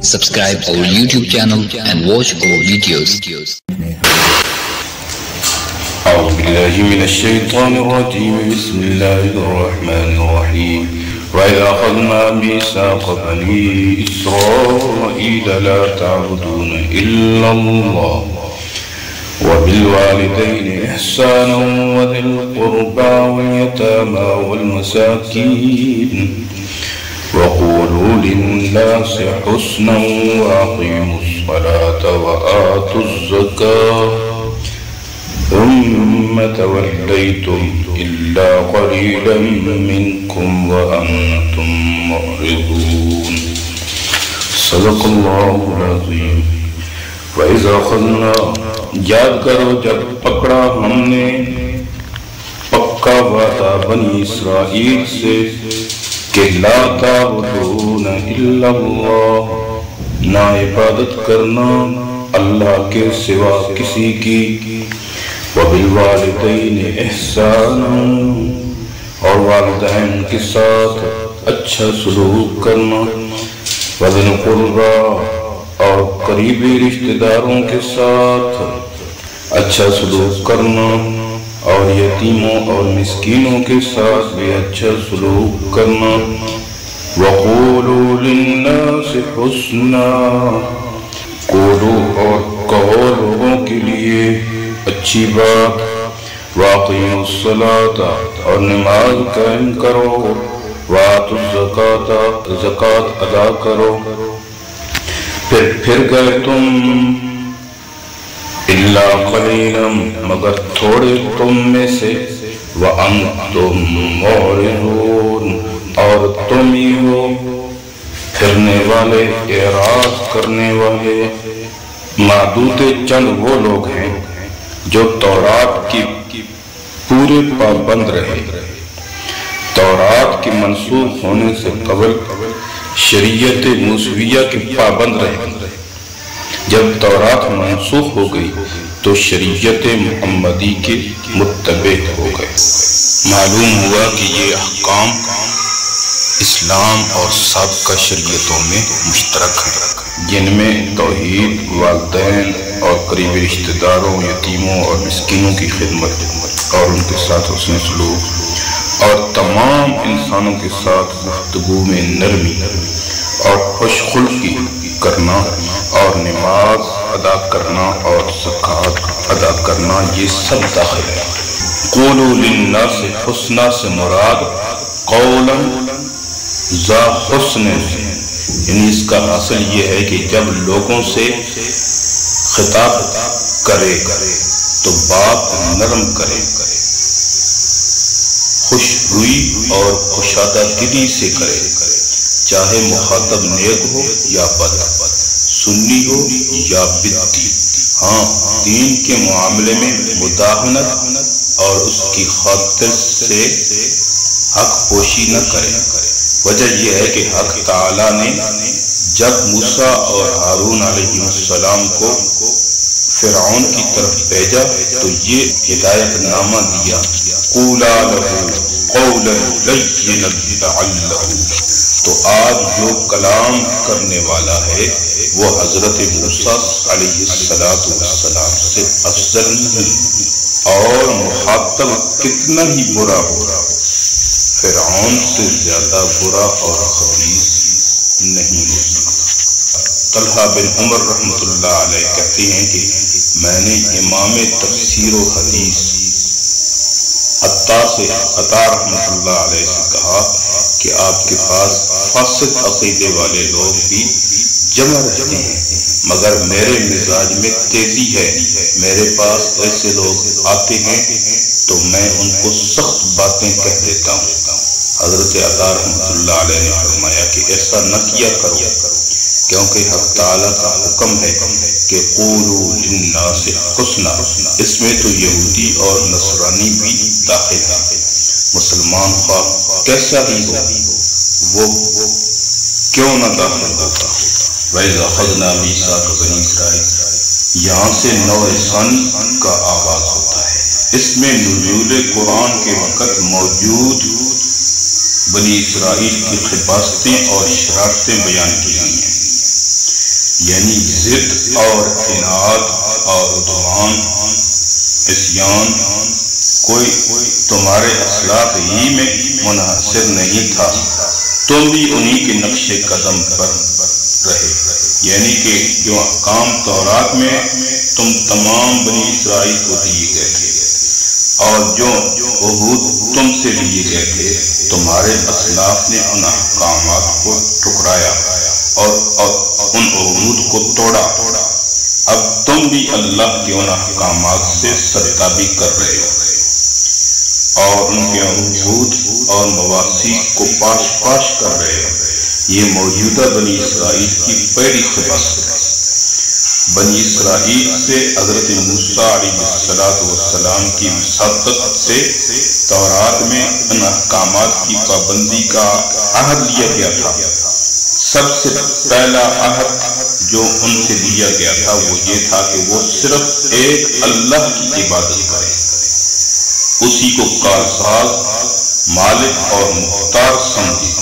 Subscribe our YouTube channel and watch our videos. أعوذ بالله من الشيطان الرجيم. بسم الله الرحمن الرحيم. وإذا أخذنا ميثاق بني إسرائيل لا تعبدون إلا الله وبالوالدين إحسانا وذي القربى واليتامى والمساكين وقولوا للناس حسنا وأقيموا الصلاة وآتوا الزكاة ثم توليتم إلا قليلا منكم وأنتم معرضون. صدق الله العظيم. وإذا أخذنا، یاد کرو جب پکڑا ہم نے پکا وعدہ بنی اسرائیل سے کہ لا تعبدون الا اللہ، نہ عبادت کرنا اللہ کے سوا کسی کی، وبالوالدین احسانا، اور والدین کے ساتھ اچھا سلوک کرنا، وذی القربی، اور قریبی رشتہ داروں کے ساتھ اچھا سلوک کرنا، اور یتیموں اور مسکینوں کے ساتھ بھی اچھا سلوک کرنا، وَقُولُوا لِلنَّاسِ حُسْنًا، قولو اور کہو لوگوں کے لیے اچھی بات، وَأَقِیمُوا الصَّلَاةَ، اور نماز قائم کرو، وَآتُوا الزَّکَاةَ، زکوٰۃ ادا کرو، پھر گئے تم الا قلیلا، مگر تھوڑے تم میں سے، وانتم معرضون، اور تم ہی ہو پھرنے والے، اعراض کرنے والے۔ معدود چند وہ لوگ ہیں جو تورات کی پورے پابند رہے، تورات کی منسوخ ہونے سے قبل شریعت موسویہ کے پابند رہے۔ جب تورات منسوخ ہو گئی تو شریعت محمدی کے متبع ہو گئے۔ معلوم ہوا کہ یہ احکام اسلام اور سابقہ شریعتوں میں مشترک ہیں، جن میں توحید، والدین اور قریبی رشتہ داروں، یتیموں اور مسکینوں کی خدمت اور ان کے ساتھ حسن سلوک، اور تمام انسانوں کے ساتھ گفتگو میں نرمی اور خوش خلقی کرنا، اور نماز ادا کرنا اور زکوٰۃ ادا کرنا، یہ سب داخل ہے۔ قولوا للناس حسنا سے مراد قولا ذا حسن، یعنی اس کا حاصل یہ ہے کہ جب لوگوں سے خطاب کرے تو بات نرم کرے، خوش روئی اور کشادہ دلی سے کرے، چاہے مخاطب نیک ہو یا بد، سنی ہو یا بدعتی۔ ہاں، دین کے معاملے میں مداہنت اور اس کی خاطر سے حق پوشی نہ کرے۔ وجہ یہ ہے کہ حق تعالیٰ نے جب موسیٰ اور ہارون علیہ السلام کو فرعون کی طرف بھیجا تو یہ ہدایت نامہ دیا، قولا لہ قولا لینا لعلہ۔ تو آج جو کلام کرنے والا ہے وہ حضرت موسیٰ علیہ السلام سے افضل نہیں، اور مخاطب کتنا ہی برا ہو، فرعون سے زیادہ برا اور خبیث نہیں ہو سکتا۔ طلحہ بن عمر رحمۃ اللہ علیہ کہتے ہیں کہ میں نے امام تفسیر و حدیث عطا رحمۃ اللہ علیہ سے کہا کہ آپ کے پاس فاسد عقیدے والے لوگ بھی جمع رہتے ہیں، مگر میرے مزاج میں تیزی ہے، میرے پاس ایسے لوگ آتے ہیں تو میں ان کو سخت باتیں کہہ دیتا ہوں۔ حضرت عطا رحمۃ اللہ علیہ نے فرمایا کہ ایسا نہ کیا کرو، کیونکہ حق تعالیٰ کا حکم ہے کہ قولوا للناس حسنا، اس میں تو یہودی اور نصرانی بھی داخل ہے۔ مسلمان خواہ کیسا ہی ہو وہ کیوں نہ داخل ہوتا۔ وَإِذَا أَخَذْنَا مِيثَاقَ بَنِي إِسْرَائِيلَ، یہاں سے نوع ثانی کا آغاز ہوتا ہے۔ اس میں نزول قرآن کے وقت موجود بنی اسرائیل کی خباستیں اور شرارتیں بیان کی گئی ہیں۔ یعنی ضد اور عناد اور عدوان عصیان کوئی تمہارے اسلاف ہی میں منحصر نہیں تھا، تم بھی انہی کے نقش قدم پر رہے، یعنی کہ جو احکام تورات میں تم تمام بنی اسرائیل کو دیے گئے تھے اور جو عہود تم سے لیے گئے تھے، تمہارے اسلاف نے ان احکامات کو ٹھکرایا اور ان عہود کو توڑا۔ اب تم بھی اللہ کے ان احکامات سے سرتابی کر رہے ہو اور ان کے عہود اور مواثیق کو پاش کر رہے ہو۔ یہ موجودہ بنی اسرائیل کی پہلی خباثت ہے۔ بنی اسرائیل سے حضرت موسیٰ علیہ السلام کی وساطت سے تورات میں ان احکامات کی پابندی کا عہد لیا گیا تھا۔ سب سے پہلا عہد جو ان سے لیا گیا تھا وہ یہ تھا کہ وہ صرف ایک اللہ کی عبادت کریں، اسی کو کارساز، مالک اور مختار سمجھیں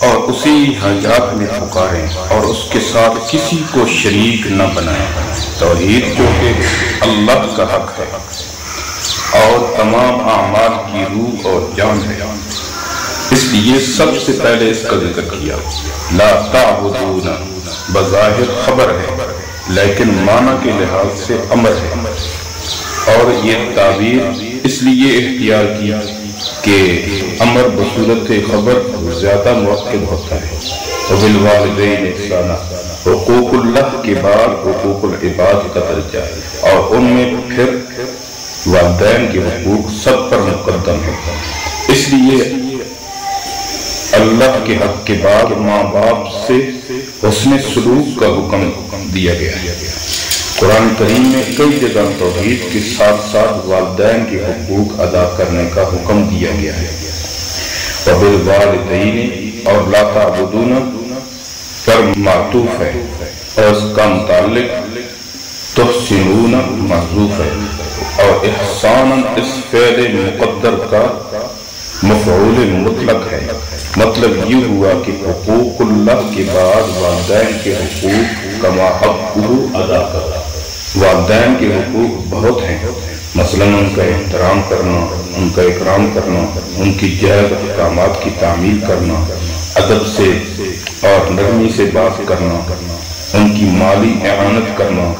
اور اسی حاجات میں پکاریں اور اس کے ساتھ کسی کو شریک نہ بنائیں۔ توحید جو کہ اللہ کا حق ہے اور تمام اعمال کی روح اور جان ہے، اس لیے سب سے پہلے اس کا ذکر کیا۔ لا تعبدون بظاہر خبر ہے لیکن معنی کے لحاظ سے امر ہے، اور یہ تعبیر اس لیے اختیار کی کہ امر بصورت خبر زیادہ مؤکد ہوتا ہے۔ وبالوالدین احسانا، حقوق اللہ کے بعد حقوق العباد کا درجہ ہے اور ان میں پھر والدین کے حقوق سب پر مقدم ہے۔ اس لیے اللہ کے حق کے بعد ماں باپ سے حسن سلوک کا حکم دیا گیا ہے۔ قرآن کریم میں کئی جگہ توحید کے ساتھ ساتھ والدین کے حقوق ادا کرنے کا حکم دیا گیا ہے۔ وبالوالدین اور لا تعبدون پر معطوف ہے اور اس کا متعلق تحسنون محذوف ہے، اور احسان اس فعل مقدر کا مفعول مطلق ہے۔ مطلب یہ ہوا کہ حقوق اللہ کے بعد والدین کے حقوق کما حقہ ادا کرنا۔ والدین کے حقوق بہت ہیں، مثلا ان کا احترام کرنا، ان کا اکرام کرنا، ان کی جائز احکامات کی تعمیل کرنا، ادب سے اور نرمی سے بات کرنا، ان کی مالی اعانت کرنا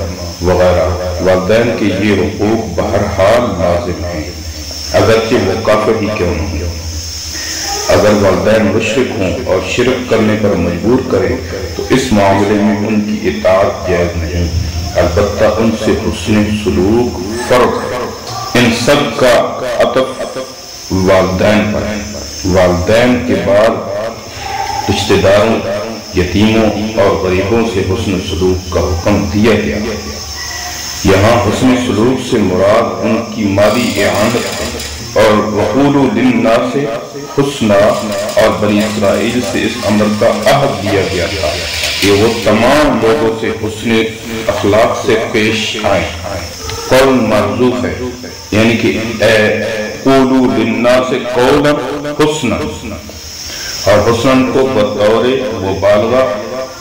وغیرہ۔ والدین کے یہ حقوق بہرحال لازم ہیں، اگرچہ وہ کافر ہی کیوں نہ ہوں۔ اگر والدین مشرک ہوں اور شرک کرنے پر مجبور کریں تو اس معاملے میں ان کی اطاعت جائز نہیں، البتہ ان سے حسن سلوک فرض ہے۔ ان سب کا عطف والدین پر ہے۔ والدین کے بعد رشتہ داروں، یتیموں اور غریبوں سے حسن سلوک کا حکم دیا گیا۔ یہاں حسن سلوک سے مراد ان کی مالی اعانت ہے، اور وقولوا للناس حسنا، اور بنی اسرائیل سے اس امر کا عہد دیا گیا تھا کہ وہ تمام لوگوں سے حسن اخلاق سے پیش آئیں۔ قول محذوف ہے، یعنی کہ قولوا للناس قولا حسنا، اور حسن کو بطور مبالغہ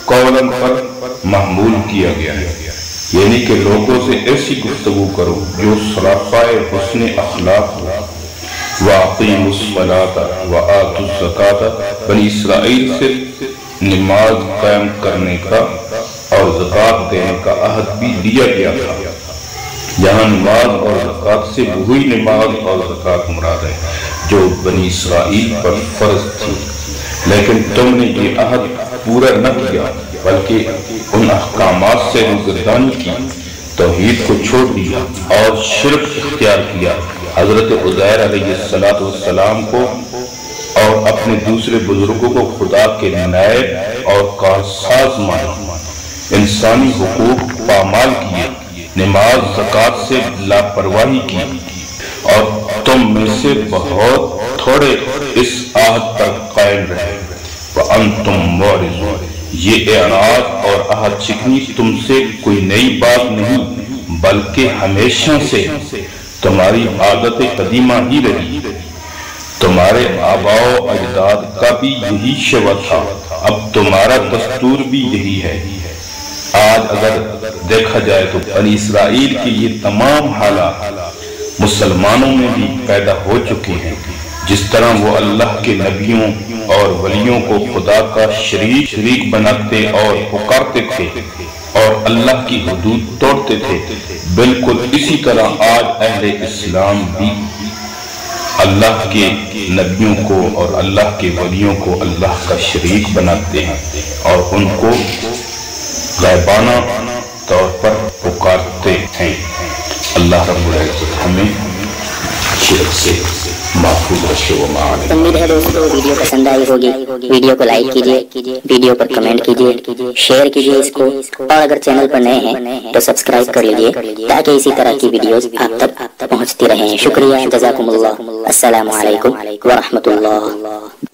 قولا پر محمول کیا گیا ہے، یعنی کہ لوگوں سے ایسی گفتگو کرو جو سراپائے حسن اخلاق ہو۔ وَأَقِيمُوا الصَّلَاةَ وَآتُوا الزَّكَاةَ، بنی اسرائیل سے نماز قائم کرنے کا اور زکوٰۃ دینے کا عہد بھی لیا گیا تھا۔ یہاں نماز اور زکوٰۃ سے وہی نماز اور زکوٰۃ مراد ہے جو بنی اسرائیل پر فرض تھی، لیکن تم نے یہ عہد پورا نہ کیا بلکہ ان احکامات سے روگردانی کی، توحید کو چھوڑ دیا اور شرک اختیار کیا، حضرت عزیر علیہ السلام کو اور اپنے دوسرے بزرگوں کو خدا کے نائب اور کارساز مانا، انسانی حقوق پامال کیے، نماز زکوٰۃ سے لاپرواہی کی، اور تم میں سے بہت تھوڑے اس عہد پر قائم رہے۔ وَأَنْتُمْ مُعْرِضُونَ، یہ اعراض اور عہد شکنی تم سے کوئی نئی بات نہیں بلکہ ہمیشہ سے تمہاری عادت قدیمہ ہی رہی۔ تمہارے آباء و اجداد کا بھی یہی شیوہ تھا، اب تمہارا دستور بھی یہی ہے۔ آج اگر دیکھا جائے تو بنی اسرائیل کی یہ تمام حالات مسلمانوں میں بھی پیدا ہو چکی ہیں۔ جس طرح وہ اللہ کے نبیوں اور ولیوں کو خدا کا شریک بناتے اور پکارتے تھے اور اللہ کی حدود توڑتے تھے، بالکل اسی طرح آج اہل اسلام بھی اللہ کے نبیوں کو اور اللہ کے ولیوں کو اللہ کا شریک بناتے ہیں اور ان کو غائبانہ طور پر پکارتے ہیں۔ اللہ رب العزت ہمیں شرک سے محفوظ رکھے و معاذ۔ امید ہے دوستو ویڈیو پسند آئی ہوگی، ویڈیو کو لائک کیجئے، ویڈیو پر کمنٹ کیجئے، شیئر کیجئے اس کو، اور اگر چینل پر نئے ہیں تو سبسکرائب کر لیجئے تاکہ اسی طرح کی ویڈیوز آپ تک پہنچتی رہیں۔ شکریہ، جزاکم اللہ، السلام علیکم ورحمۃ اللہ۔